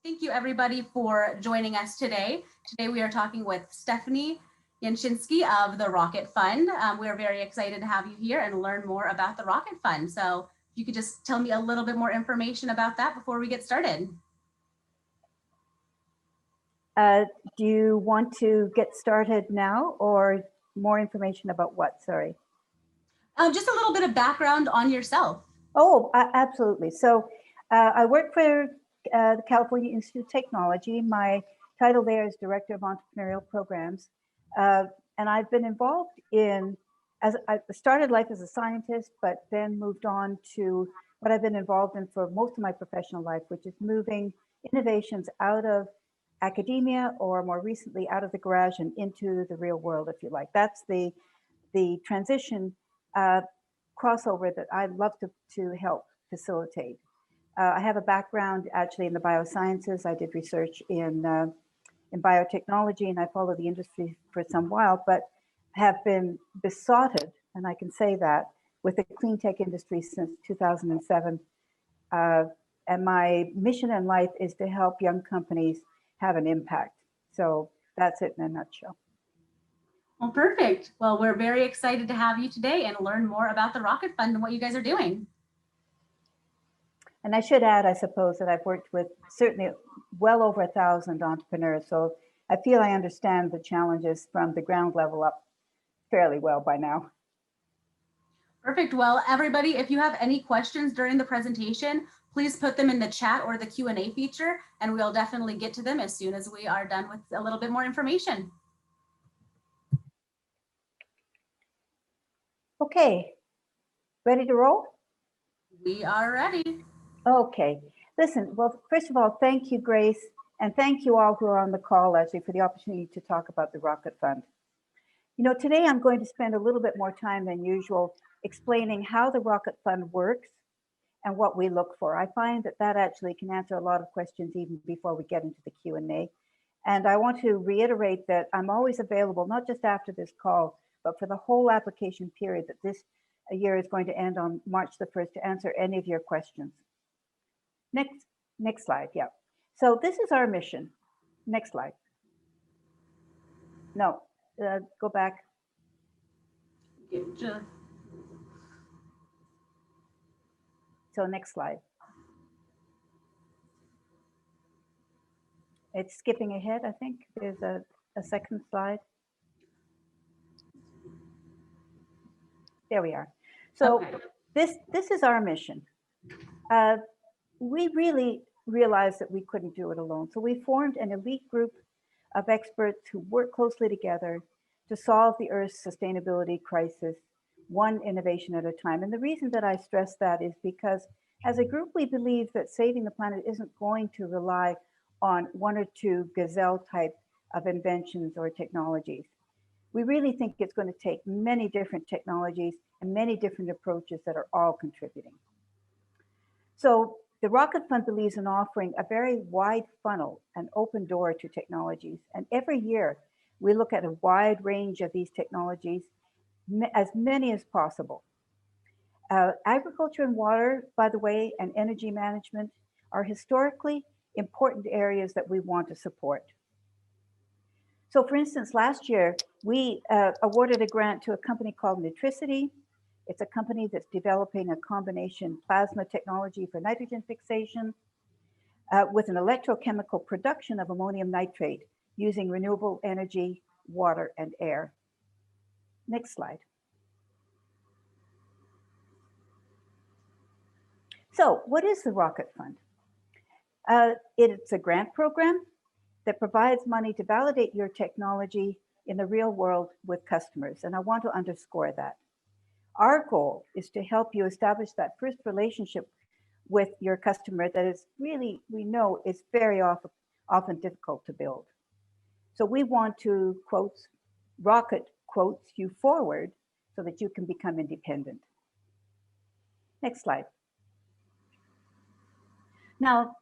Thank you everybody for joining us today. Today we are talking with Stephanie Yanchinski of the Rocket Fund. We're very excited to have you here and learn more about the Rocket Fund. So if you could just tell me a little bit more information about that before we get started. Do you want to get started now or more information about what? Sorry. Just a little bit of background on yourself. Oh, absolutely. So I work for the California Institute of Technology. My title there is Director of Entrepreneurial Programs. And I've been involved in, as I started life as a scientist, but then moved on to what I've been involved in for most of my professional life, which is moving innovations out of academia or more recently out of the garage and into the real world, if you like. That's the transition crossover that I'd love to help facilitate. I have a background actually in the biosciences. I did research in biotechnology, and I followed the industry for some while, but have been besotted, and I can say that, with the clean tech industry since 2007. And my mission in life is to help young companies have an impact. So that's it in a nutshell. Well, perfect. Well, we're very excited to have you today and learn more about the Rocket Fund and what you guys are doing. And I should add, I suppose, that I've worked with certainly well over 1,000 entrepreneurs. So I feel I understand the challenges from the ground level up fairly well by now. Perfect. Well, everybody, if you have any questions during the presentation, please put them in the chat or the Q&A feature, and we'll definitely get to them as soon as we are done with a little bit more information. Okay, ready to roll? We are ready. Okay, listen, well, first of all, thank you, Grace, and thank you all who are on the call, actually, for the opportunity to talk about the Rocket Fund. You know, today I'm going to spend a little bit more time than usual explaining how the Rocket Fund works and what we look for. I find that that actually can answer a lot of questions even before we get into the Q&A. And I want to reiterate that I'm always available, not just after this call, but for the whole application period that this year is going to end on March the 1st to answer any of your questions. Next slide, yeah. So this is our mission. Next slide. No, go back. So next slide. It's skipping ahead, I think. There's a second slide. There we are. So okay. This is our mission. We really realized that we couldn't do it alone. So we formed an elite group of experts who work closely together to solve the Earth's sustainability crisis, one innovation at a time. And the reason that I stress that is because as a group, we believe that saving the planet isn't going to rely on one or two gazelle type of inventions or technologies. We really think it's going to take many different technologies and many different approaches that are all contributing. So the Rocket Fund believes in offering a very wide funnel, an open door to technologies. And every year we look at a wide range of these technologies, as many as possible. Agriculture and water, by the way, and energy management are historically important areas that we want to support. So for instance, last year, we awarded a grant to a company called Nutricity. It's a company that's developing a combination plasma technology for nitrogen fixation with an electrochemical production of ammonium nitrate using renewable energy, water, and air. Next slide. So what is the Rocket Fund? It's a grant program that provides money to validate your technology in the real world with customers. And I want to underscore that. Our goal is to help you establish that first relationship with your customer that is really, we know, is very often difficult to build. So we want to, quotes, rocket quotes you forward so that you can become independent. Next slide. Now,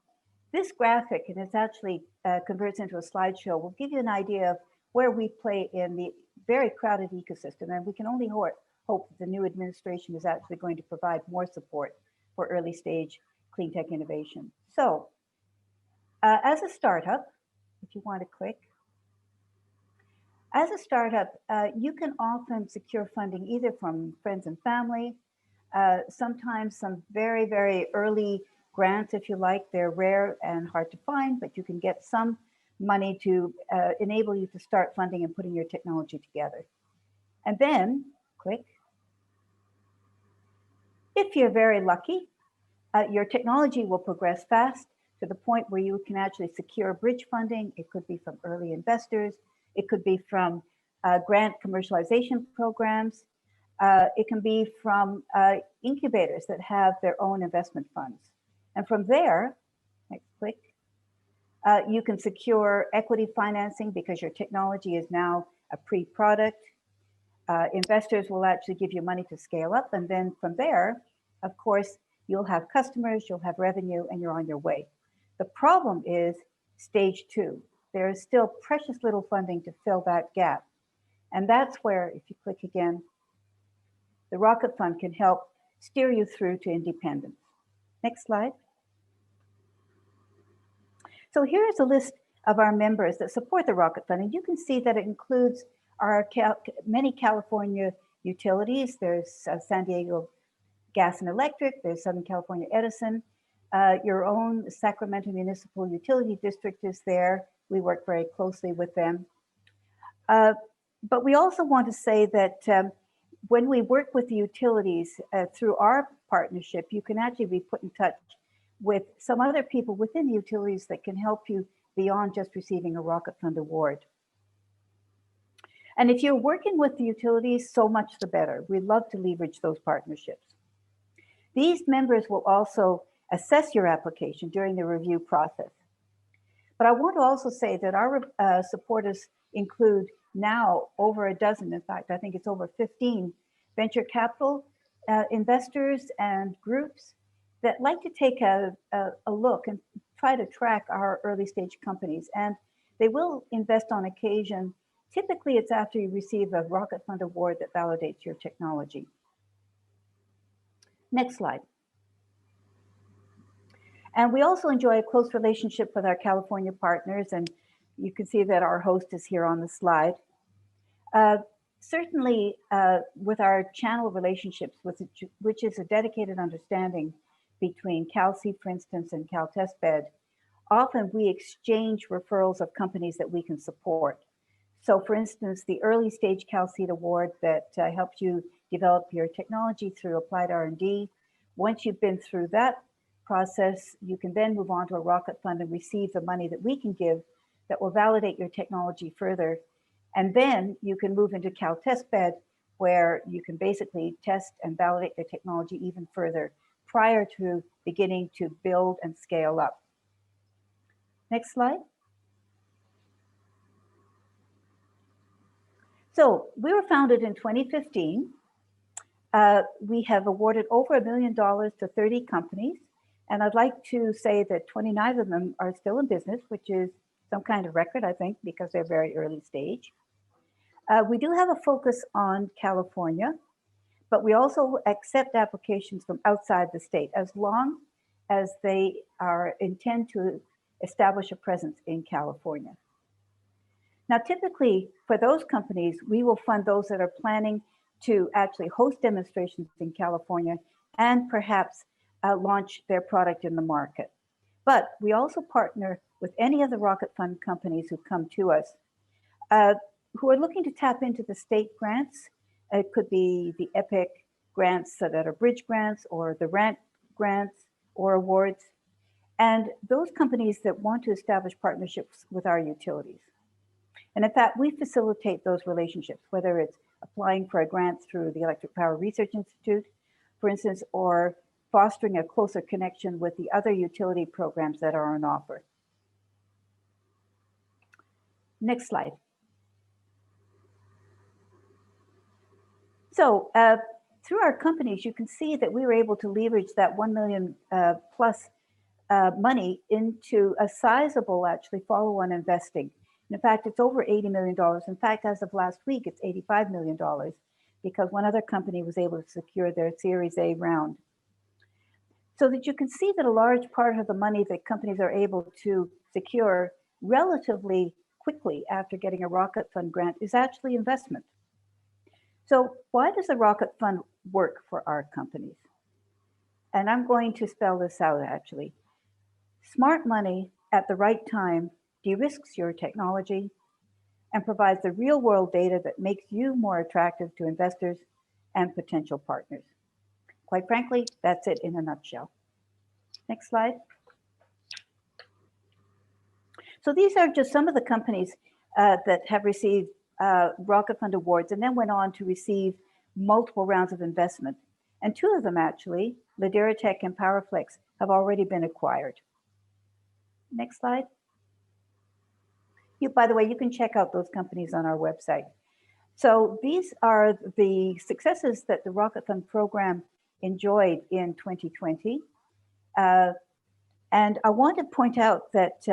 this graphic, and it's actually converts into a slideshow, will give you an idea of where we play in the very crowded ecosystem. And we can only hope that the new administration is actually going to provide more support for early stage clean tech innovation. So As a startup, if you want to click, as a startup, you can often secure funding either from friends and family, sometimes some very, very early grants, if you like. They're rare and hard to find, but you can get some money to enable you to start funding and putting your technology together. And then, click. If you're very lucky, your technology will progress fast to the point where you can actually secure bridge funding. It could be from early investors. It could be from grant commercialization programs. It can be from incubators that have their own investment funds. And from there, next click, you can secure equity financing because your technology is now a pre-product. Investors will actually give you money to scale up. And then from there, of course, you'll have customers, you'll have revenue, and you're on your way. The problem is stage 2. There is still precious little funding to fill that gap. And that's where, if you click again, the Rocket Fund can help steer you through to independence. Next slide. So here's a list of our members that support the Rocket Fund, and you can see that it includes our many California utilities. There's San Diego Gas and Electric, there's Southern California Edison, your own Sacramento Municipal Utility District is there. We work very closely with them. But we also want to say that when we work with the utilities through our partnership, you can actually be put in touch with some other people within the utilities that can help you beyond just receiving a Rocket Fund award. And if you're working with the utilities, so much the better. We love to leverage those partnerships. These members will also assess your application during the review process. But I want to also say that our supporters include now over a dozen, in fact, I think it's over 15 venture capital investors and groups that like to take a look and try to track our early stage companies. And they will invest on occasion. Typically, it's after you receive a Rocket Fund award that validates your technology. Next slide. And we also enjoy a close relationship with our California partners, and you can see that our host is here on the slide. Certainly, with our channel relationships, which is a dedicated understanding between CalC, for instance, and CalTestBed, often we exchange referrals of companies that we can support. So for instance, the early stage CalC award that helps you develop your technology through applied R&D. Once you've been through that process, you can then move on to a Rocket Fund and receive the money that we can give that will validate your technology further. And then you can move into CalTestBed, where you can basically test and validate the technology even further prior to beginning to build and scale up. Next slide. So we were founded in 2015. We have awarded over $1 million to 30 companies. And I'd like to say that 29 of them are still in business, which is some kind of record, I think, because they're very early stage. We do have a focus on California, but we also accept applications from outside the state as long as they intend to establish a presence in California. Now, typically for those companies, we will fund those that are planning to actually host demonstrations in California and perhaps launch their product in the market. But we also partner with any of the Rocket Fund companies who come to us who are looking to tap into the state grants. It could be the EPIC grants that are bridge grants or the RANT grants or awards. And those companies that want to establish partnerships with our utilities. And in fact, we facilitate those relationships, whether it's applying for a grant through the Electric Power Research Institute, for instance, or fostering a closer connection with the other utility programs that are on offer. Next slide. So through our companies, you can see that we were able to leverage that 1 million plus money into a sizable, actually, follow-on investing. In fact, it's over $80 million. In fact, as of last week, it's $85 million because one other company was able to secure their Series A round. So that you can see that a large part of the money that companies are able to secure relatively quickly after getting a Rocket Fund grant is actually investment. So why does a Rocket Fund work for our companies? And I'm going to spell this out actually. Smart money at the right time de-risks your technology and provides the real world data that makes you more attractive to investors and potential partners. Quite frankly, that's it in a nutshell. Next slide. So these are just some of the companies that have received Rocket Fund awards and then went on to receive multiple rounds of investment. And two of them actually, Lideratech and PowerFlex, have already been acquired. Next slide. By the way, you can check out those companies on our website. So these are the successes that the Rocket Fund program enjoyed in 2020. And I want to point out that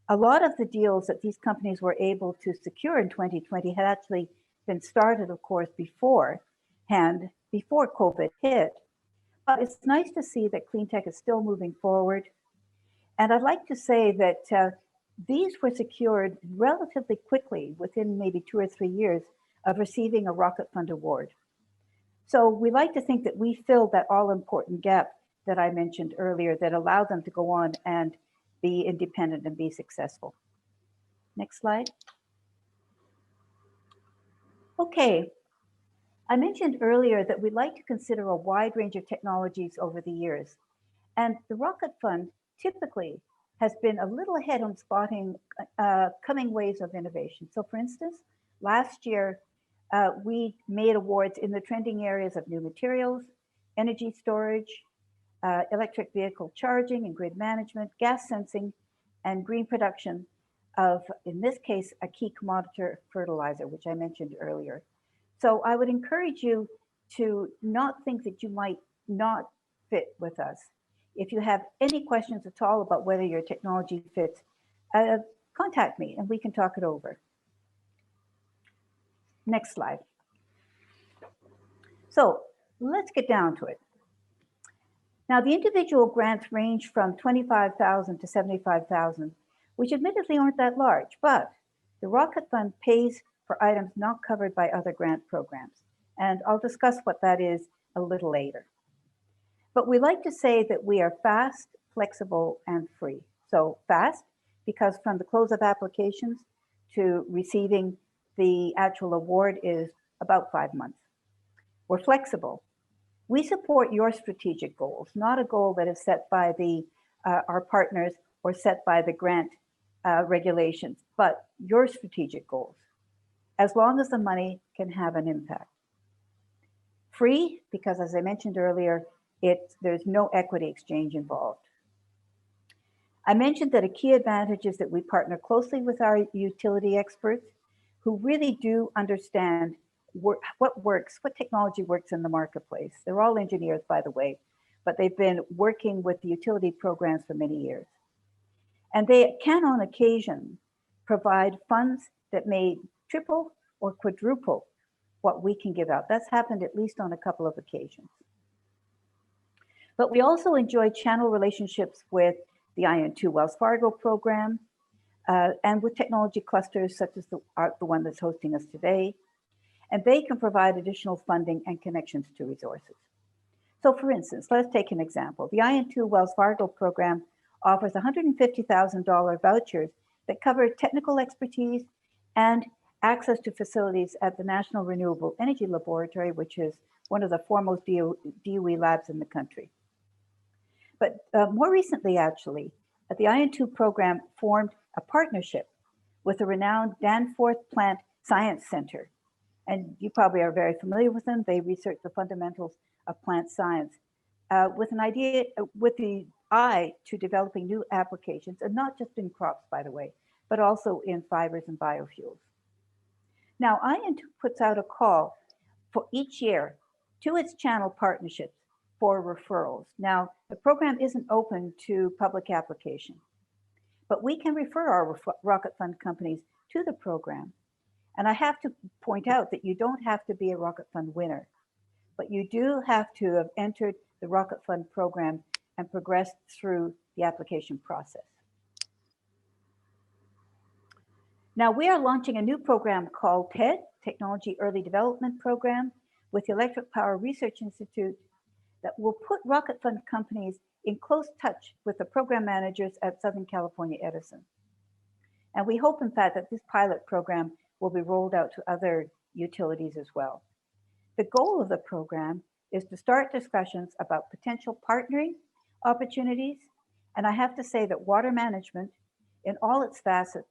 a lot of the deals that these companies were able to secure in 2020 had actually been started, of course, before COVID hit. But it's nice to see that clean tech is still moving forward. And I'd like to say that these were secured relatively quickly within maybe 2 or 3 years of receiving a Rocket Fund award. So we like to think that we filled that all important gap that I mentioned earlier that allowed them to go on and be independent and be successful. Next slide. Okay, I mentioned earlier that we like to consider a wide range of technologies over the years. And the Rocket Fund typically has been a little ahead on spotting coming waves of innovation. So for instance, last year, we made awards in the trending areas of new materials, energy storage, electric vehicle charging and grid management, gas sensing, and green production of, in this case, a key commodity fertilizer, which I mentioned earlier. So I would encourage you to not think that you might not fit with us. If you have any questions at all about whether your technology fits, contact me and we can talk it over. Next slide. So let's get down to it. Now, the individual grants range from 25,000 to 75,000, which admittedly aren't that large, but the Rocket Fund pays for items not covered by other grant programs. And I'll discuss what that is a little later. But we like to say that we are fast, flexible, and free. So fast, because from the close of applications to receiving the actual award is about 5 months. We're flexible. We support your strategic goals, not a goal that is set by our partners or set by the grant regulations, but your strategic goals, as long as the money can have an impact. Free, because as I mentioned earlier, there's no equity exchange involved. I mentioned that a key advantage is that we partner closely with our utility experts who really do understand what works, what technology works in the marketplace. They're all engineers, by the way, but they've been working with the utility programs for many years. And they can, on occasion, provide funds that may triple or quadruple what we can give out. That's happened at least on a couple of occasions. But we also enjoy channel relationships with the IN2 Wells Fargo program and with technology clusters such as the one that's hosting us today. And they can provide additional funding and connections to resources. So for instance, let's take an example. The IN2 Wells Fargo program offers $150,000 vouchers that cover technical expertise and access to facilities at the National Renewable Energy Laboratory, which is one of the foremost DOE labs in the country. But more recently, actually, the IN2 program formed a partnership with the renowned Danforth Plant Science Center. And you probably are very familiar with them. They research the fundamentals of plant science with the eye to developing new applications, and not just in crops, by the way, but also in fibers and biofuels. Now, IN2 puts out a call for each year to its channel partnerships for referrals. Now, the program isn't open to public application, but we can refer our Rocket Fund companies to the program. And I have to point out that you don't have to be a Rocket Fund winner, but you do have to have entered the Rocket Fund program and progressed through the application process. Now we are launching a new program called TED, Technology Early Development Program, with the Electric Power Research Institute that will put Rocket Fund companies in close touch with the program managers at Southern California Edison. And we hope, in fact, that this pilot program will be rolled out to other utilities as well. The goal of the program is to start discussions about potential partnering opportunities. And I have to say that water management in all its facets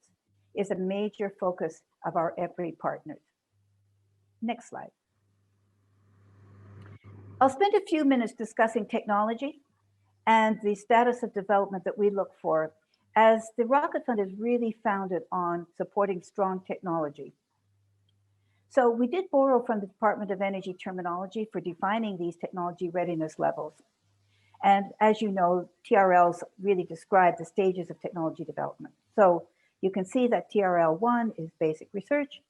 is a major focus of our EPRI partners. Next slide. I'll spend a few minutes discussing technology and the status of development that we look for, as the Rocket Fund is really founded on supporting strong technology. So we did borrow from the Department of Energy terminology for defining these technology readiness levels. And as you know, TRLs really describe the stages of technology development. So you can see that TRL1 is basic research.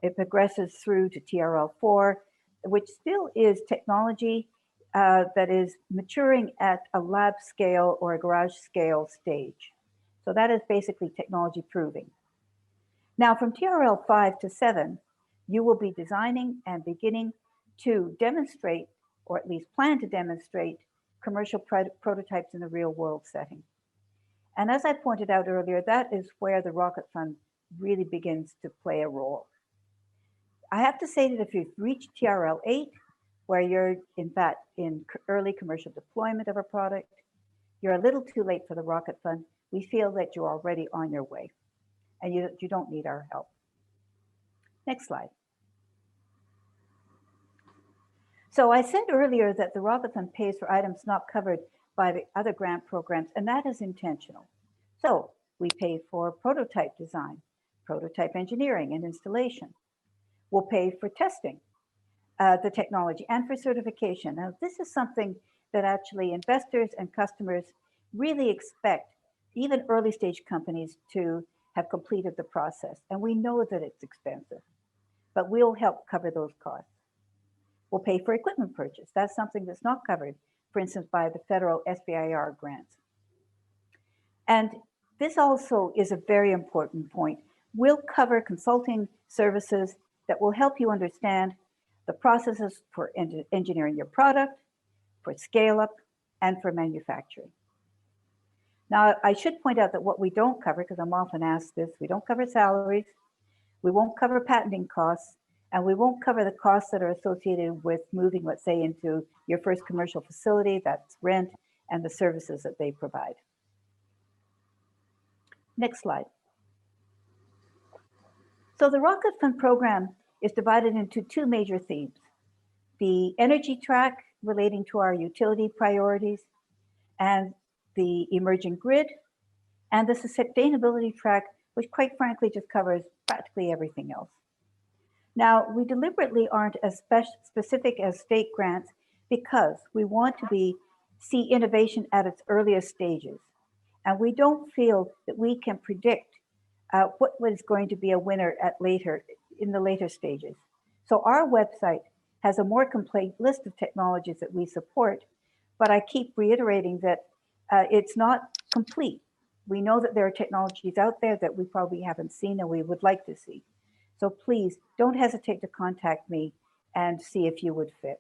It progresses through to TRL4, which still is technology that is maturing at a lab scale or a garage scale stage. So that is basically technology proving. Now from TRL5 to 7, you will be designing and beginning to demonstrate, or at least plan to demonstrate, commercial prototypes in the real world setting. And as I pointed out earlier, that is where the Rocket Fund really begins to play a role. I have to say that if you've reached TRL 8, where you're in fact in early commercial deployment of a product, you're a little too late for the Rocket Fund. We feel that you're already on your way and you don't need our help. Next slide. So I said earlier that the Rocket Fund pays for items not covered by the other grant programs, and that is intentional. So we pay for prototype design, prototype engineering and installation. We'll pay for testing the technology and for certification. Now, this is something that actually investors and customers really expect even early stage companies to have completed the process. And we know that it's expensive, but we'll help cover those costs. We'll pay for equipment purchase. That's something that's not covered, for instance, by the federal SBIR grants. And this also is a very important point. We'll cover consulting services that will help you understand the processes for engineering your product, for scale up, and for manufacturing. Now, I should point out that what we don't cover, because I'm often asked this, we don't cover salaries, we won't cover patenting costs, and we won't cover the costs that are associated with moving, let's say, into your first commercial facility, that's rent, and the services that they provide. Next slide. So the Rocket Fund program is divided into two major themes. The energy track relating to our utility priorities and the emerging grid, and the sustainability track, which quite frankly just covers practically everything else. Now, we deliberately aren't as specific as state grants because we want to see innovation at its earliest stages. And we don't feel that we can predict what is going to be a winner in the later stages. So our website has a more complete list of technologies that we support, but I keep reiterating that it's not complete. We know that there are technologies out there that we probably haven't seen and we would like to see. So please don't hesitate to contact me and see if you would fit.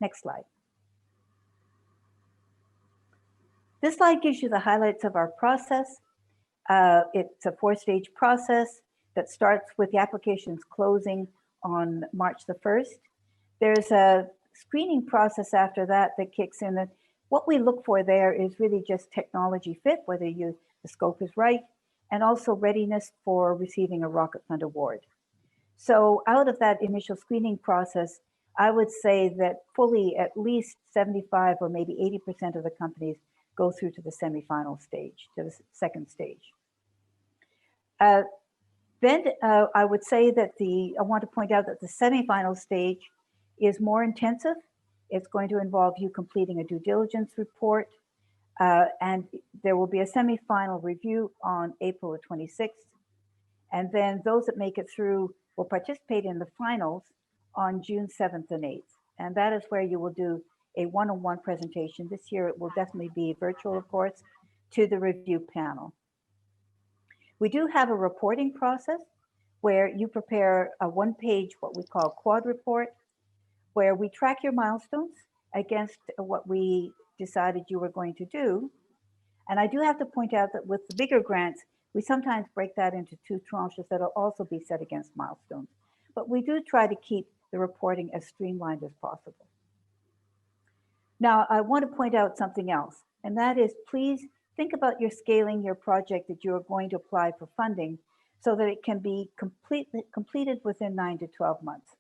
Next slide. This slide gives you the highlights of our process. It's a 4-stage process that starts with the applications closing on March the 1st. There's a screening process after that that kicks in. And what we look for there is really just technology fit, whether the scope is right, and also readiness for receiving a Rocket Fund award. So out of that initial screening process, I would say that fully at least 75 or maybe 80% of the companies go through to the semifinal stage, to the second stage. Then I would say that I want to point out that the semifinal stage is more intensive. It's going to involve you completing a due diligence report, and there will be a semifinal review on April the 26th. And then those that make it through will participate in the finals on June 7th and 8th. And that is where you will do a one-on-one presentation. This year it will definitely be virtual, of course, to the review panel. We do have a reporting process where you prepare a one-page, what we call quad report, where we track your milestones against what we decided you were going to do. And I do have to point out that with the bigger grants, we sometimes break that into 2 tranches that'll also be set against milestones. But we do try to keep the reporting as streamlined as possible. Now, I want to point out something else, and that is please think about your scaling your project that you are going to apply for funding so that it can be completed within 9 to 12 months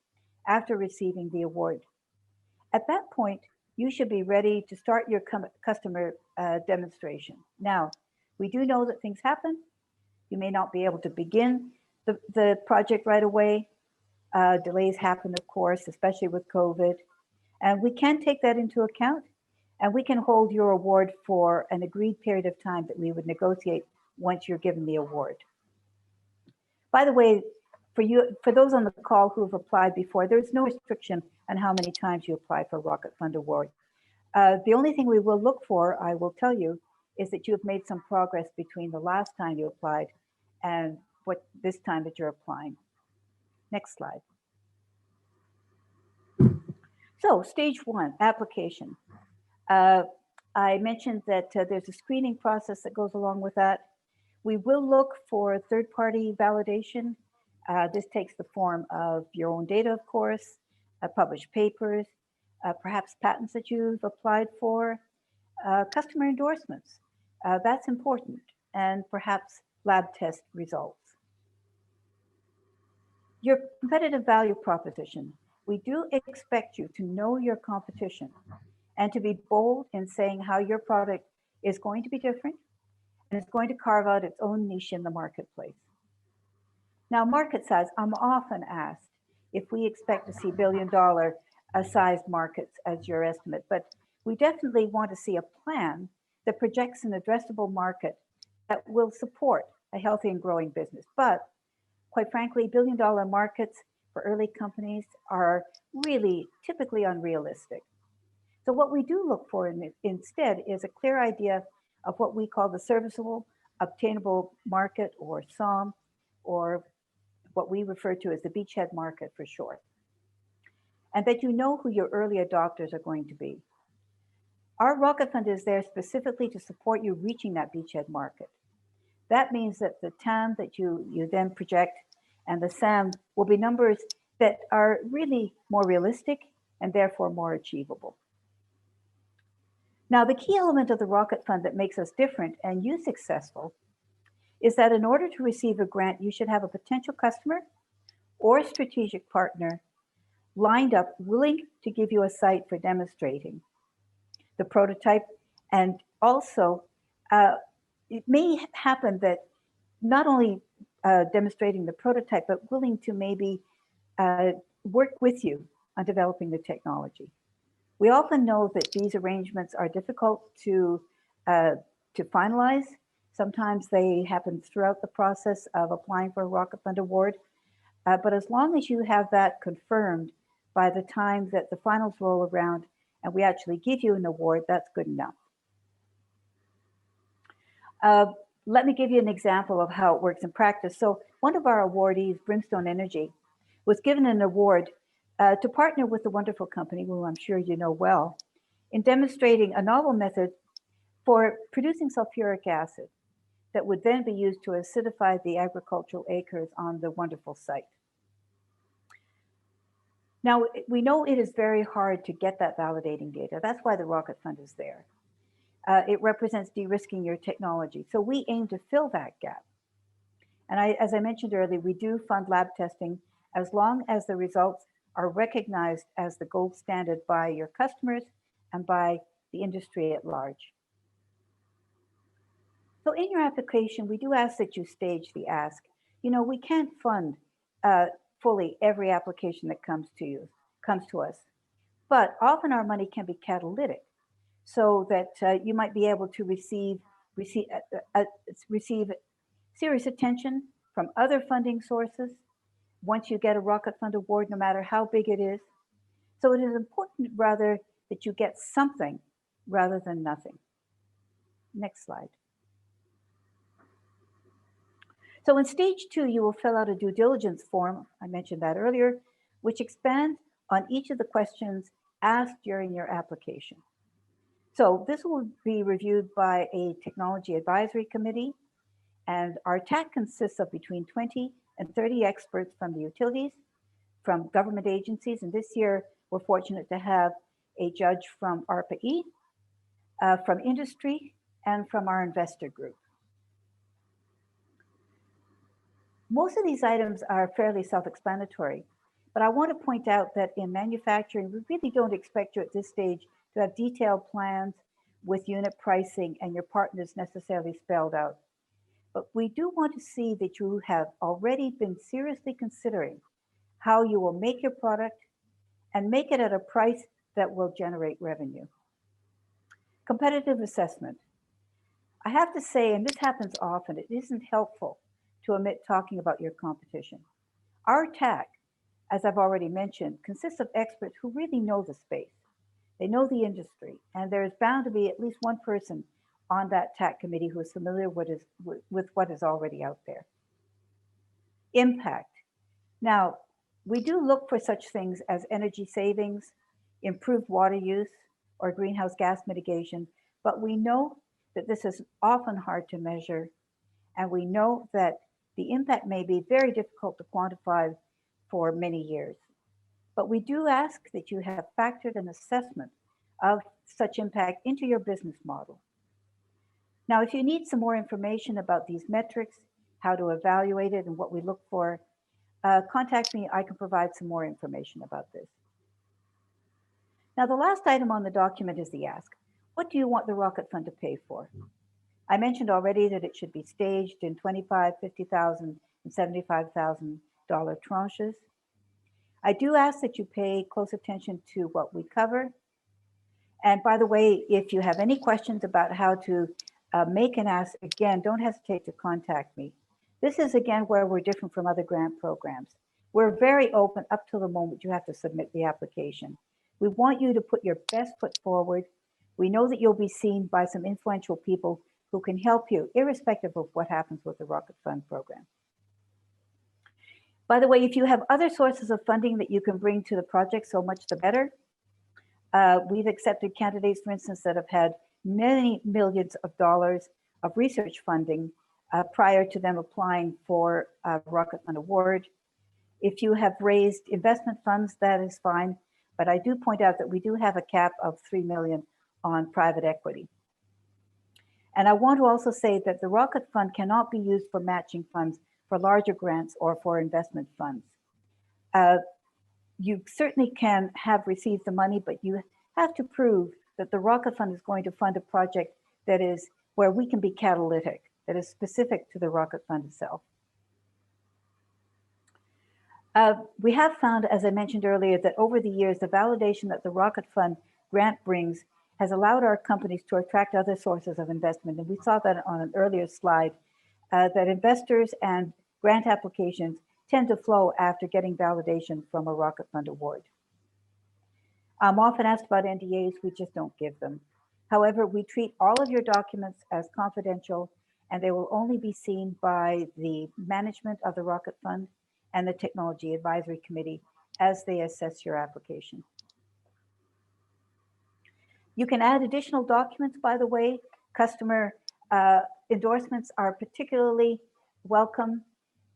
after receiving the award. At that point, you should be ready to start your customer demonstration. Now, we do know that things happen. You may not be able to begin the project right away. Delays happen, of course, especially with COVID. And we can take that into account, and we can hold your award for an agreed period of time that we would negotiate once you're given the award. By the way, for those on the call who have applied before, there's no restriction on how many times you apply for Rocket Fund Award. The only thing we will look for, I will tell you, is that you have made some progress between the last time you applied and this time that you're applying. Next slide. So stage 1, application. I mentioned that there's a screening process that goes along with that. We will look for third-party validation. This takes the form of your own data, of course, published papers, perhaps patents that you've applied for, customer endorsements. That's important, and perhaps lab test results. Your competitive value proposition. We do expect you to know your competition and to be bold in saying how your product is going to be different and it's going to carve out its own niche in the marketplace. Now, market size, I'm often asked if we expect to see billion-dollar sized markets as your estimate, but we definitely want to see a plan that projects an addressable market that will support a healthy and growing business. But quite frankly, billion-dollar markets for early companies are really typically unrealistic. So what we do look for instead is a clear idea of what we call the serviceable obtainable market, or SOM, or what we refer to as the beachhead market for short. And that you know who your early adopters are going to be. Our Rocket Fund is there specifically to support you reaching that beachhead market. That means that the TAM that you then project and the SAM will be numbers that are really more realistic and therefore more achievable. Now, the key element of the Rocket Fund that makes us different and you successful is that in order to receive a grant, you should have a potential customer or strategic partner lined up willing to give you a site for demonstrating the prototype. And also, it may happen that not only demonstrating the prototype, but willing to maybe work with you on developing the technology. We often know that these arrangements are difficult to finalize. Sometimes they happen throughout the process of applying for a Rocket Fund Award. But as long as you have that confirmed by the time that the finals roll around and we actually give you an award, that's good enough. Let me give you an example of how it works in practice. So one of our awardees, Brimstone Energy, was given an award to partner with a wonderful company, who I'm sure you know well, in demonstrating a novel method for producing sulfuric acid that would then be used to acidify the agricultural acres on the wonderful site. Now, we know it is very hard to get that validating data. That's why the Rocket Fund is there. It represents de-risking your technology. So we aim to fill that gap. And as I mentioned earlier, we do fund lab testing as long as the results are recognized as the gold standard by your customers and by the industry at large. So in your application, we do ask that you stage the ask. You know, we can't fund fully every application that comes to us, but often our money can be catalytic, so that you might be able to receive serious attention from other funding sources once you get a Rocket Fund Award, no matter how big it is. So it is important rather that you get something rather than nothing. Next slide. So in stage 2, you will fill out a due diligence form, I mentioned that earlier, which expands on each of the questions asked during your application. So this will be reviewed by a technology advisory committee, and our TAC consists of between 20 and 30 experts from the utilities, from government agencies, and this year we're fortunate to have a judge from ARPA-E, from industry, and from our investor group. Most of these items are fairly self-explanatory, but I want to point out that in manufacturing, we really don't expect you at this stage to have detailed plans with unit pricing and your partners necessarily spelled out. But we do want to see that you have already been seriously considering how you will make your product and make it at a price that will generate revenue. Competitive assessment. I have to say, and this happens often, it isn't helpful to omit talking about your competition. Our TAC, as I've already mentioned, consists of experts who really know the space. They know the industry, and there is bound to be at least one person on that TAC committee who is familiar with what is already out there. Impact. Now, we do look for such things as energy savings, improved water use, or greenhouse gas mitigation, but we know that this is often hard to measure, and we know that the impact may be very difficult to quantify for many years. But we do ask that you have factored an assessment of such impact into your business model. Now, if you need some more information about these metrics, how to evaluate it, and what we look for, contact me. I can provide some more information about this. Now, the last item on the document is the ask. What do you want the Rocket Fund to pay for? I mentioned already that it should be staged in $25,000, $50,000, and $75,000 tranches. I do ask that you pay close attention to what we cover. And by the way, if you have any questions about how to make an ask, again, don't hesitate to contact me. This is, again, where we're different from other grant programs. We're very open up to the moment you have to submit the application. We want you to put your best foot forward. We know that you'll be seen by some influential people who can help you, irrespective of what happens with the Rocket Fund program. By the way, if you have other sources of funding that you can bring to the project, so much the better. We've accepted candidates, for instance, that have had many millions of dollars of research funding prior to them applying for a Rocket Fund award. If you have raised investment funds, that is fine. But I do point out that we do have a cap of $3 million on private equity. And I want to also say that the Rocket Fund cannot be used for matching funds for larger grants or for investment funds. You certainly can have received the money, but you have to prove that the Rocket Fund is going to fund a project that is where we can be catalytic, that is specific to the Rocket Fund itself. We have found, as I mentioned earlier, that over the years, the validation that the Rocket Fund grant brings has allowed our companies to attract other sources of investment. And we saw that on an earlier slide, that investors and grant applications tend to flow after getting validation from a Rocket Fund award. I'm often asked about NDAs, we just don't give them. However, we treat all of your documents as confidential, and they will only be seen by the management of the Rocket Fund and the Technology Advisory Committee as they assess your application. You can add additional documents, by the way. Customer endorsements are particularly welcome,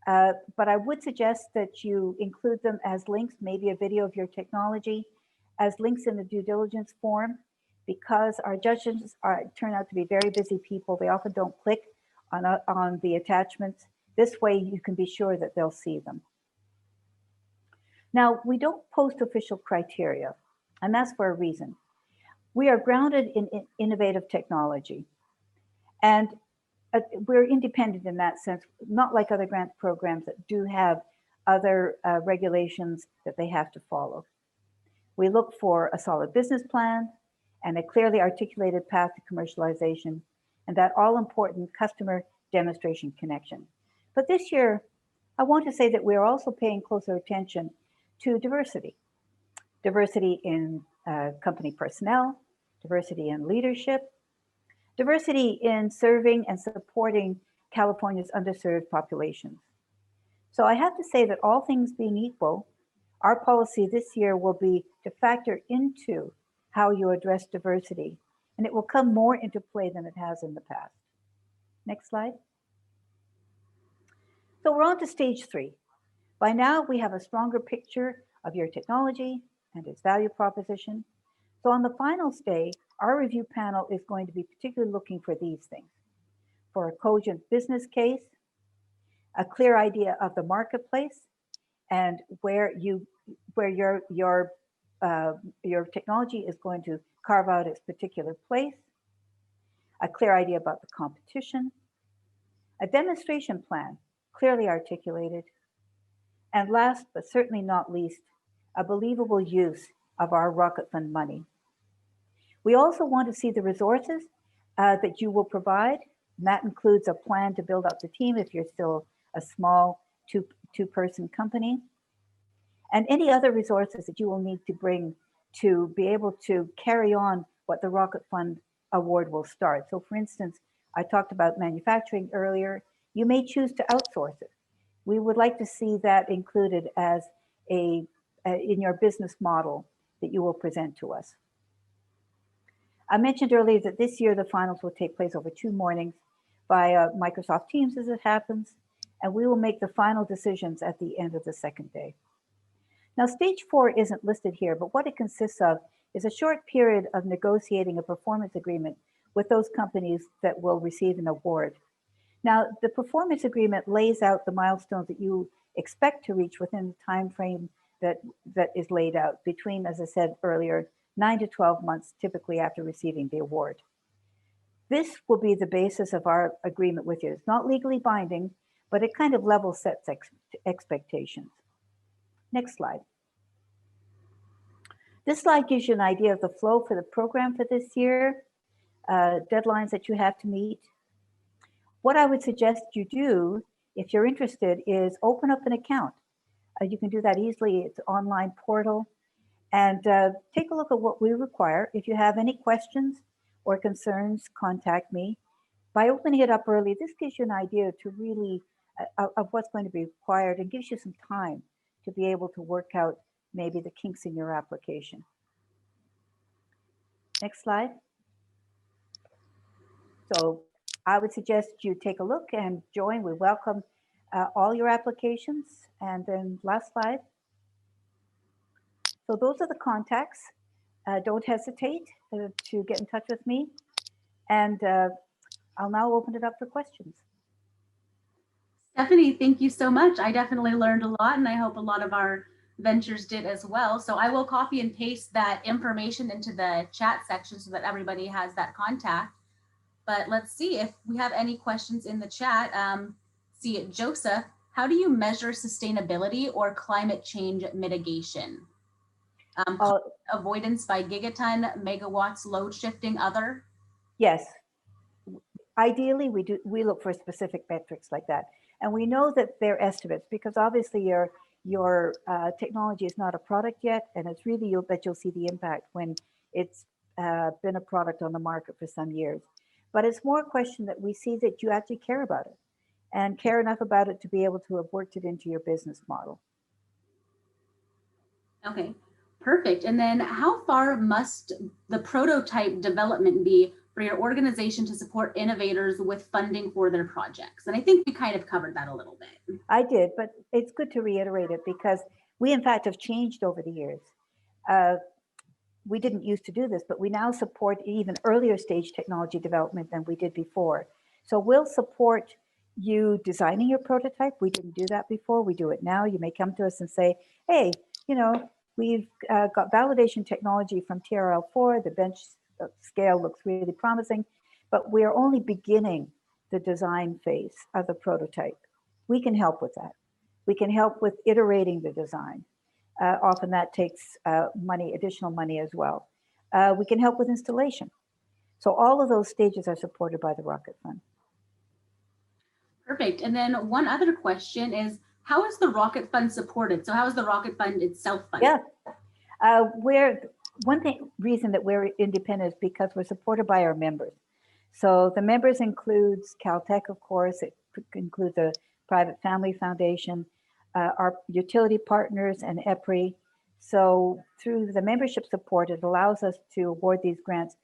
but I would suggest that you include them as links, maybe a video of your technology, as links in the due diligence form, because our judges turn out to be very busy people. They often don't click on the attachments. This way you can be sure that they'll see them. Now, we don't post official criteria, and that's for a reason. We are grounded in innovative technology, and we're independent in that sense, not like other grant programs that do have other regulations that they have to follow. We look for a solid business plan and a clearly articulated path to commercialization, and that all-important customer demonstration connection. But this year, I want to say that we're also paying closer attention to diversity. Diversity in company personnel, diversity in leadership, diversity in serving and supporting California's underserved populations. So I have to say that all things being equal, our policy this year will be to factor into how you address diversity, and it will come more into play than it has in the past. Next slide. So we're on to stage 3. By now, we have a stronger picture of your technology and its value proposition. So on the final stage, our review panel is going to be particularly looking for these things: for a cogent business case, a clear idea of the marketplace, and where your technology is going to carve out its particular place, a clear idea about the competition, a demonstration plan clearly articulated, and last but certainly not least, a believable use of our Rocket Fund money. We also want to see the resources that you will provide, and that includes a plan to build up the team if you're still a small two-person company, and any other resources that you will need to bring to be able to carry on what the Rocket Fund Award will start. So for instance, I talked about manufacturing earlier. You may choose to outsource it. We would like to see that included as in your business model that you will present to us. I mentioned earlier that this year the finals will take place over 2 mornings via Microsoft Teams as it happens, and we will make the final decisions at the end of the second day. Now, stage 4 isn't listed here, but what it consists of is a short period of negotiating a performance agreement with those companies that will receive an award. Now, the performance agreement lays out the milestones that you expect to reach within the time frame that is laid out between, as I said earlier, 9 to 12 months, typically after receiving the award. This will be the basis of our agreement with you. It's not legally binding, but it kind of level sets expectations. Next slide. This slide gives you an idea of the flow for the program for this year, deadlines that you have to meet. What I would suggest you do, if you're interested, is open up an account. You can do that easily. It's an online portal. And take a look at what we require. If you have any questions or concerns, contact me. By opening it up early, this gives you an idea to really of what's going to be required and gives you some time to be able to work out maybe the kinks in your application. Next slide. So I would suggest you take a look and join. We welcome all your applications. And then last slide. So those are the contacts. Don't hesitate to get in touch with me. And I'll now open it up for questions. Stephanie, thank you so much. I definitely learned a lot, and I hope a lot of our ventures did as well. So I will copy and paste that information into the chat section so that everybody has that contact. But let's see if we have any questions in the chat. See it, Joseph, how do you measure sustainability or climate change mitigation? Avoidance by gigaton, megawatts, load shifting, other? Yes. Ideally, we look for specific metrics like that. And we know that they're estimates because obviously your technology is not a product yet, and it's really that you'll see the impact when it's been a product on the market for some years. But it's more a question that we see that you actually care about it and care enough about it to be able to have worked it into your business model. Okay, perfect. And then how far must the prototype development be for your organization to support innovators with funding for their projects? And I think we kind of covered that a little bit. I did, but it's good to reiterate it because we in fact have changed over the years. We didn't used to do this, but we now support even earlier stage technology development than we did before. So we'll support you designing your prototype. We didn't do that before. We do it now. You may come to us and say, hey, you know, we've got validation technology from TRL4. The bench scale looks really promising, but we are only beginning the design phase of the prototype. We can help with that. We can help with iterating the design. Often that takes additional money as well. We can help with installation. So all of those stages are supported by the Rocket Fund. Perfect. And then one other question is, how is the Rocket Fund supported? So how is the Rocket Fund itself funded? Yeah, reason that we're independent is because we're supported by our members. So the members includes Caltech, of course, it includes a private family foundation, our utility partners, and EPRI. So through the membership support, it allows us to award these grants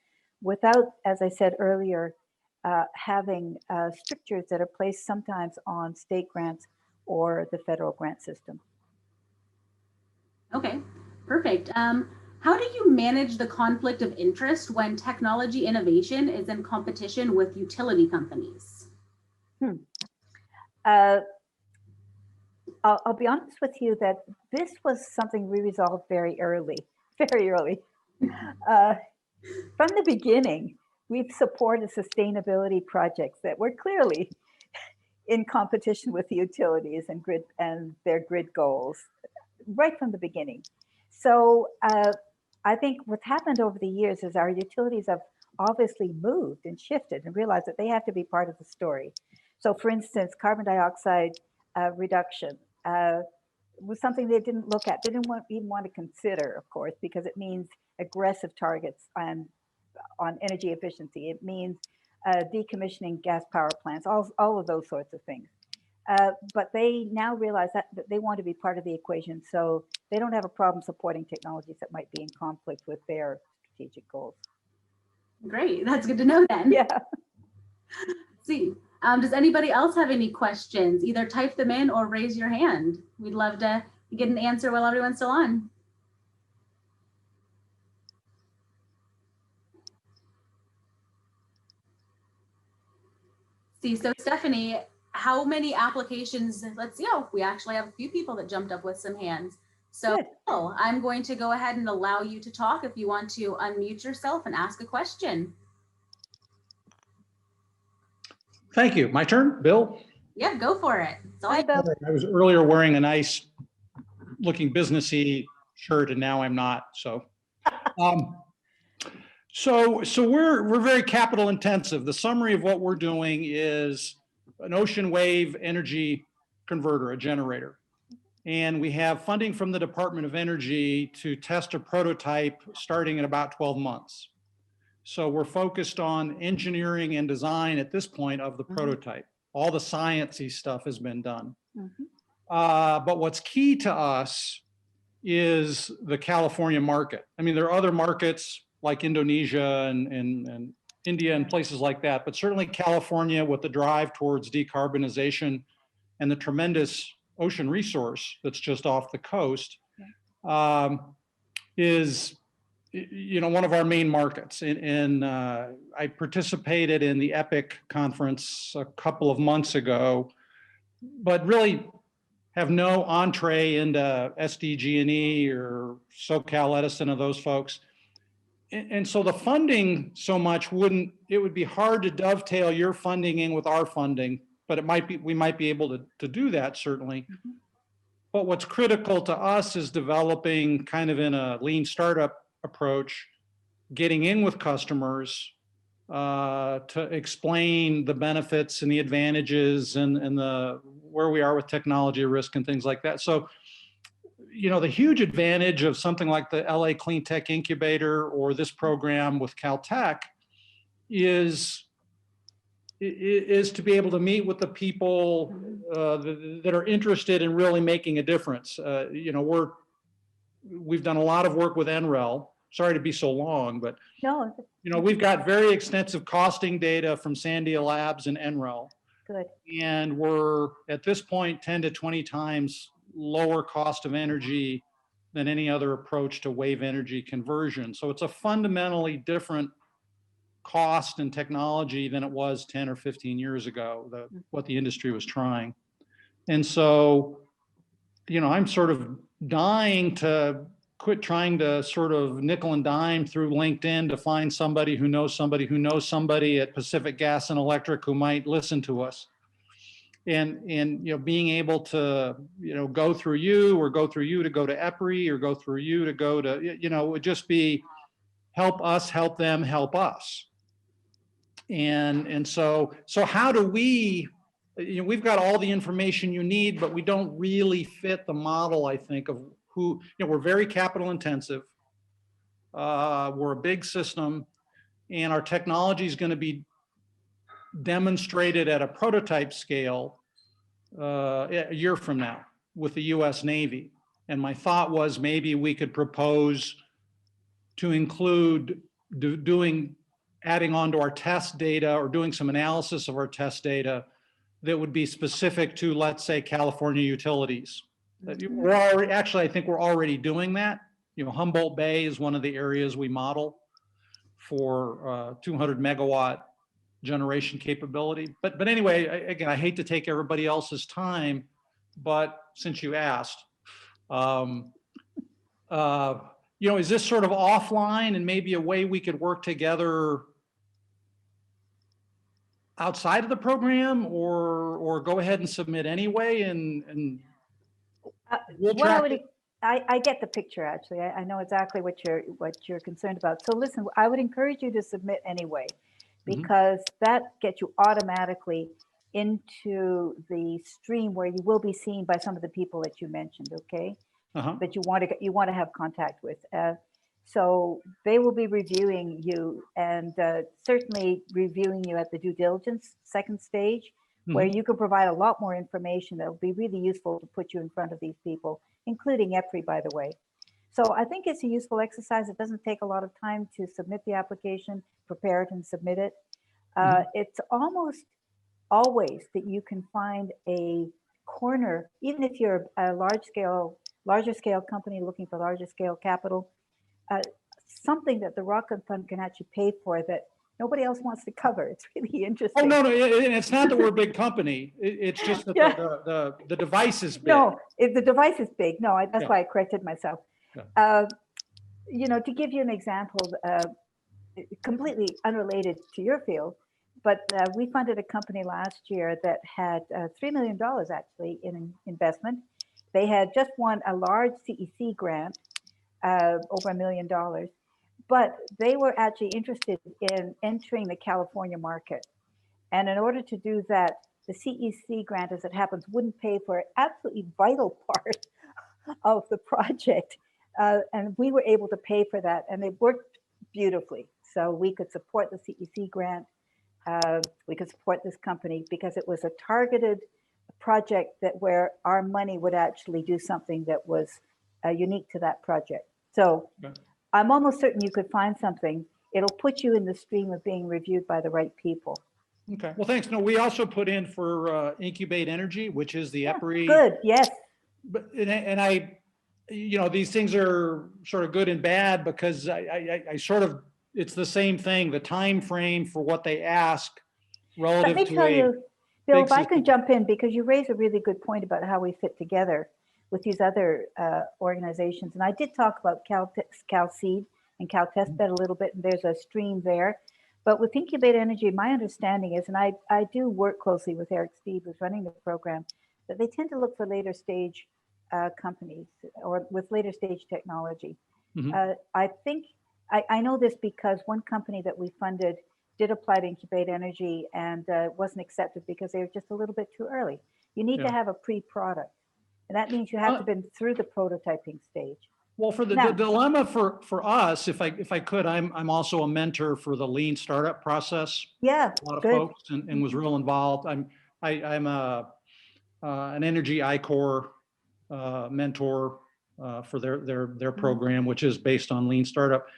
without, as I said earlier, having strictures that are placed sometimes on state grants or the federal grant system. Okay, perfect. How do you manage the conflict of interest when technology innovation is in competition with utility companies? I'll be honest with you that this was something we resolved very early, very early. From the beginning, we've supported sustainability projects that were clearly in competition with the utilities and their grid goals right from the beginning. So I think what's happened over the years is our utilities have obviously moved and shifted and realized that they have to be part of the story. So for instance, carbon dioxide reduction was something they didn't look at. They didn't even want to consider, of course, because it means aggressive targets on energy efficiency. It means decommissioning gas power plants, all of those sorts of things. But they now realize that they want to be part of the equation, so they don't have a problem supporting technologies that might be in conflict with their strategic goals. Great, that's good to know then. Yeah. See, does anybody else have any questions? Either type them in or raise your hand. We'd love to get an answer while everyone's still on. See, so Stephanie, how many applications? Let's see. Oh, we actually have a few people that jumped up with some hands. So I'm going to go ahead and allow you to talk if you want to unmute yourself and ask a question. Thank you. My turn, Bill? Yeah, go for it. Hi, Bill. I was earlier wearing a nice looking businessy shirt and now I'm not. So we're very capital intensive. The summary of what we're doing is an ocean wave energy converter, a generator. And we have funding from the Department of Energy to test a prototype starting in about 12 months. So we're focused on engineering and design at this point of the prototype. All the sciencey stuff has been done. But what's key to us is the California market. I mean, there are other markets like Indonesia and India and places like that, but certainly California, with the drive towards decarbonization and the tremendous ocean resource that's just off the coast, is one of our main markets. And I participated in the EPIC conference a couple of months ago, but really have no entree into SDG&E or SoCal Edison or those folks. And so the funding so much it would be hard to dovetail your funding in with our funding, but we might be able to do that certainly. But what's critical to us is developing kind of in a lean startup approach, getting in with customers to explain the benefits and the advantages and where we are with technology risk and things like that. So, the huge advantage of something like the LA Clean Tech Incubator or this program with Caltech is to be able to meet with the people that are interested in really making a difference. We've done a lot of work with NREL. Sorry to be so long, but we've got very extensive costing data from Sandia Labs and NREL. Good. And we're at this point 10 to 20 times lower cost of energy than any other approach to wave energy conversion. So it's a fundamentally different cost and technology than it was 10 or 15 years ago, what the industry was trying. And so, I'm sort of dying to quit trying to sort of nickel and dime through LinkedIn to find somebody who knows somebody who knows somebody at Pacific Gas and Electric who might listen to us. And being able to, go through you or go through you to go to EPRI or go through you to go to, it would just be help us, help them, help us. And so how do we've got all the information you need, but we don't really fit the model, I think, of who, we're very capital intensive. We're a big system and our technology is going to be demonstrated at a prototype scale a year from now with the US Navy. And my thought was maybe we could propose to include adding on to our test data or doing some analysis of our test data that would be specific to, let's say, California utilities. Actually, I think we're already doing that. You know, Humboldt Bay is one of the areas we model for 200 megawatt generation capability. But anyway, again, I hate to take everybody else's time, but since you asked, you know, is this sort of offline and maybe a way we could work together outside of the program, or go ahead and submit anyway, and we'll What I track would, it? I get the picture, actually. I know exactly what you're concerned about. So listen, I would encourage you to submit anyway, because that gets you automatically into the stream where you will be seen by some of the people that you mentioned, okay? That you want to have contact with. So they will be reviewing you, and certainly reviewing you at the due diligence second stage, where you can provide a lot more information that will be really useful to put you in front of these people, including EPRI, by the way. So I think it's a useful exercise. It doesn't take a lot of time to submit the application, prepare it and submit it. It's almost always that you can find a corner, even if you're a larger scale company looking for larger scale capital, something that the Rocket Fund can actually pay for that nobody else wants to cover. It's really interesting. Oh, no, it's not that we're a big company. It's just that Yeah. the device is big. No, if the device is big. No, that's Yeah. why I corrected myself. Yeah. You know, to give you an example, completely unrelated to your field, but we funded a company last year that had $3 million actually in investment. They had just won a large CEC grant, over $1 million, but they were actually interested in entering the California market. And in order to do that, the CEC grant, as it happens, wouldn't pay for an absolutely vital part of the project. And we were able to pay for that, and it worked beautifully. So we could support the CEC grant. We could support this company because it was a targeted project that where our money would actually do something that was unique to that project. So I'm almost certain you could find something. It'll put you in the stream of being reviewed by the right people. Okay, well, thanks. No, we also put in for Incubate Energy, which is the EPRI. Good, yes. But and I, you know, these things are sort of good and bad because I sort of, it's the same thing. The time frame for what they ask relative Let me to tell you, Bill, if I system. could jump in, because you raise a really good point about how we fit together with these other organizations. And I did talk about CalSeed and CalTestBed a little bit, and there's a stream there. But with Incubate Energy, my understanding is, and I do work closely with Eric Steve, who's running the program, that they tend to look for later stage companies or with later stage technology. I think, I know this because one company that we funded did apply to Incubate Energy and wasn't accepted because they were just a little bit too early. You need to have a pre-product. And that means you have to have been through the prototyping stage. Well, for the dilemma for us, if I could, I'm also a mentor for the lean startup process. Yeah, a lot of folks, and was real involved. I'm an Energy I-Core mentor for their program, which is based on lean startup.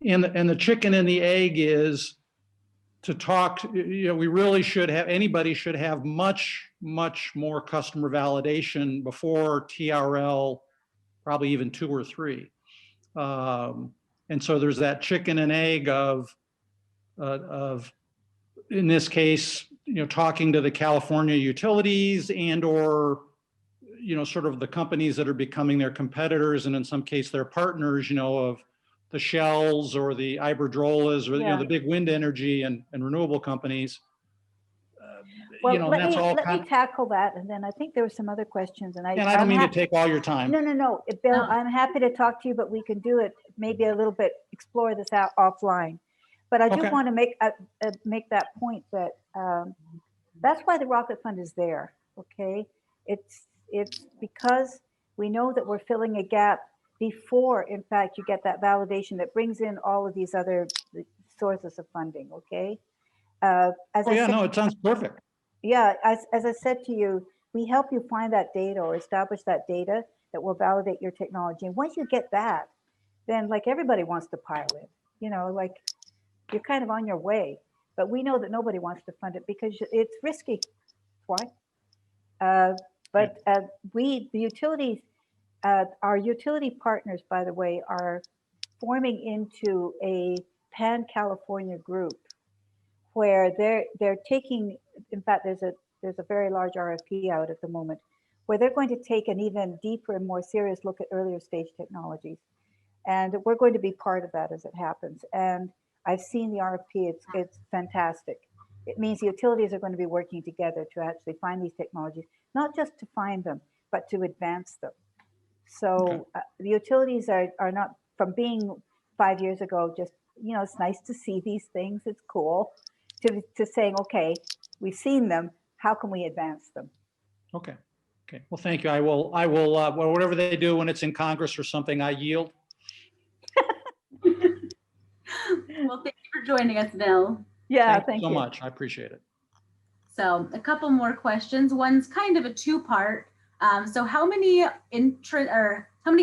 And the chicken and the egg is to talk. You know, we really should have, anybody should have much more customer validation before TRL, probably even 2 or 3. And so there's that chicken and egg of in this case, you know, talking to the California utilities and or, you know, sort of the companies that are becoming their competitors, and in some case their partners, you know, of the Shells or the Iberdrolas or you know, the big wind energy and renewable companies. Well, you know, let me tackle that, and then I think there were some other questions, and I don't mean to take all your time. No, Bill, I'm happy to talk to you, but we can do it maybe a little bit, explore this out offline. But I do want to make that point that that's why the Rocket Fund is there. Okay, it's because we know that we're filling a gap before, in fact, you get that validation that brings in all of these other sources of funding. Okay, As Oh, I yeah, said, no, it sounds perfect. yeah, as I said to you, we help you find that data or establish that data that will validate your technology. And once you get that, then like everybody wants to pile in, you know, like you're kind of on your way. But we know that nobody wants to fund it because it's risky. Why? Uh, Yeah. but the utilities, our utility partners, by the way, are forming into a pan-California group where they're taking, in fact, there's a very large RFP out at the moment where they're going to take an even deeper and more serious look at earlier stage technologies. And we're going to be part of that as it happens. And I've seen the RFP, it's fantastic. It means the utilities are going to be working together to actually find these technologies, not just to find them, but to advance them. Okay. So the utilities are not, from being 5 years ago, just, you know, it's nice to see these things, it's cool, to saying, okay, we've seen them, how can we advance them? Okay. Okay. Well, thank you. Well, whatever they do when it's in Congress or something, I yield. Well, thank you for joining us, Bill. Yeah, Thank you so you. much. I appreciate it. So a couple more questions. One's kind of a two-part. So how many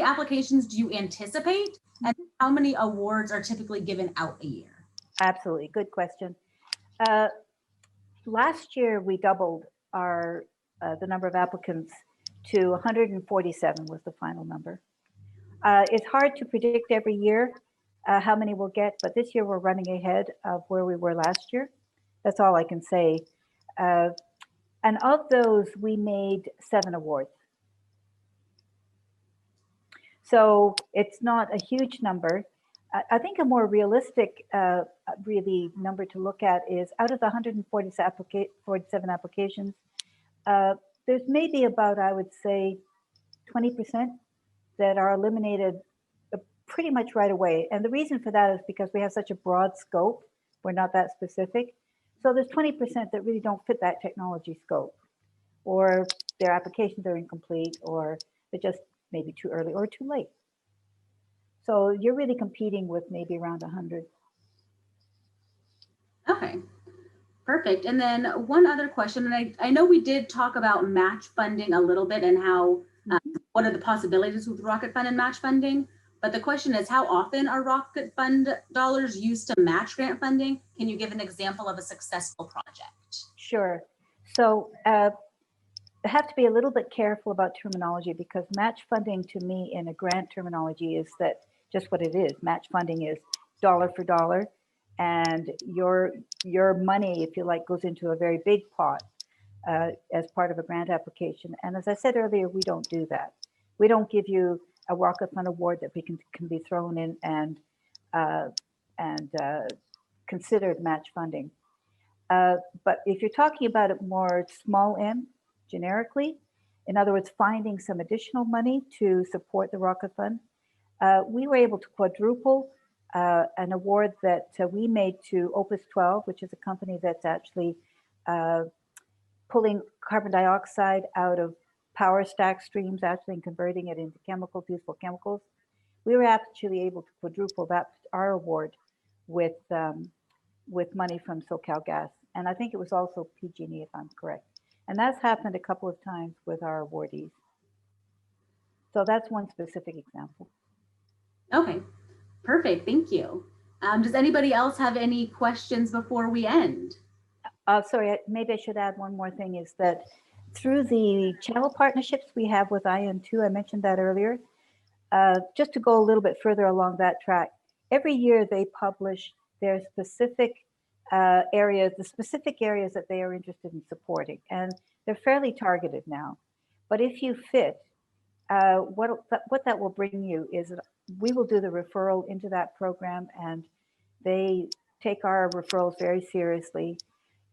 applications do you anticipate, and how many awards are typically given out a year? Absolutely, good question. Last year, we doubled our the number of applicants to 147 was the final number. It's hard to predict every year how many we'll get, but this year we're running ahead of where we were last year. That's all I can say. And of those, we made 7 awards. So it's not a huge number. I think a more realistic really number to look at is out of the 147 applications, there's maybe about, I would say, 20% that are eliminated pretty much right away. And the reason for that is because we have such a broad scope. We're not that specific. So there's 20% that really don't fit that technology scope, or their applications are incomplete, or they're just maybe too early or too late. So you're really competing with maybe around 100. Okay, perfect. And then one other question, and I know we did talk about match funding a little bit and how, what are the possibilities with Rocket Fund and match funding? But the question is, how often are Rocket Fund dollars used to match grant funding? Can you give an example of a successful project? Sure. So I have to be a little bit careful about terminology, because match funding to me in a grant terminology is that just what it is. Match funding is dollar for dollar, and your money, if you like, goes into a very big pot as part of a grant application. And as I said earlier, we don't do that. We don't give you a Rocket Fund award that we can be thrown in and considered match funding. But if you're talking about it more small m, generically, in other words, finding some additional money to support the Rocket Fund, we were able to quadruple an award that we made to Opus 12, which is a company that's actually pulling carbon dioxide out of power stack streams, actually, and converting it into chemicals, useful chemicals. We were actually able to quadruple our award with money from SoCalGas. And I think it was also PG&E, if I'm correct. And that's happened a couple of times with our awardees. So that's one specific example. Okay, perfect. Thank you. Does anybody else have any questions before we end? Sorry, maybe I should add one more thing, is that through the channel partnerships we have with IN2, I mentioned that earlier, just to go a little bit further along that track, every year they publish their specific areas, the specific areas that they are interested in supporting. And they're fairly targeted now. But if you fit, what that will bring you is that we will do the referral into that program, and they take our referrals very seriously.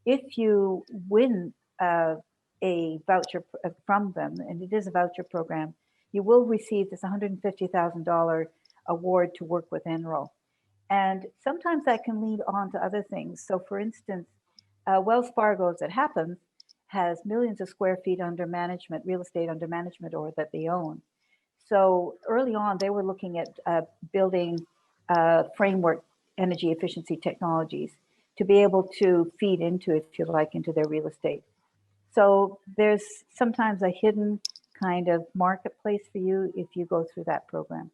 If you win a voucher from them, and it is a voucher program, you will receive this $150,000 award to work with NRO. And sometimes that can lead on to other things. So for instance, Wells Fargo, as it happens, has millions of square feet under management, real estate under management, or that they own. So early on, they were looking at building framework energy efficiency technologies to to be able to feed into, if you like, into their real estate. So there's sometimes a hidden kind of marketplace for you if you go through that program.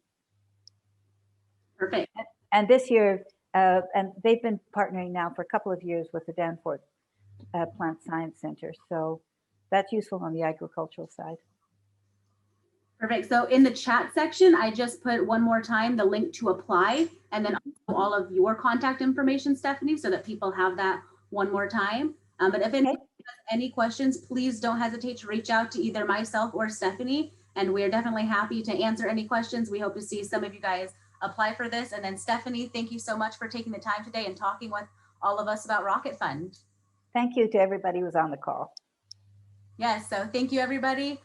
Perfect. And this year, and they've been partnering now for a couple of years with the Danforth Plant Science Center. So that's useful on the agricultural side. Perfect. So in the chat section, I just put one more time the link to apply, and then also all of your contact information, Stephanie, so that people have that one more time. But if anyone has any questions, please don't hesitate to reach out to either myself or Stephanie, and we're definitely happy to answer any questions. We hope to see some of you guys apply for this. And then Stephanie, thank you so much for taking the time today and talking with all of us about Rocket Fund. Thank you to everybody who was on the call. Yes, so thank you, everybody.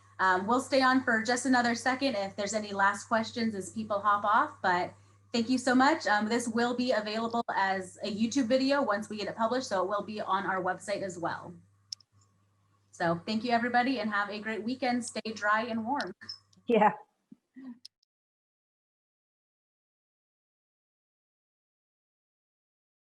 We'll stay on for just another second if there's any last questions as people hop off, but thank you so much. This will be available as a YouTube video once we get it published, so it will be on our website as well. So thank you, everybody, and have a great weekend. Stay dry and warm. Yeah.